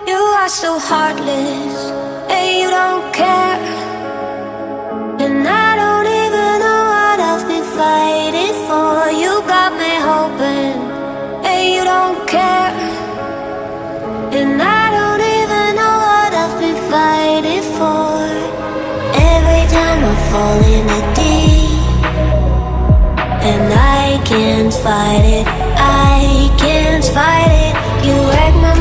You are so heartless, and you don't care. And I don't even know what I've been fighting for. You got me hoping, and you don't care. And I don't even know what I've been fighting for. Every time I fall in the deep, and I can't fight it, I can't fight it. You wreck my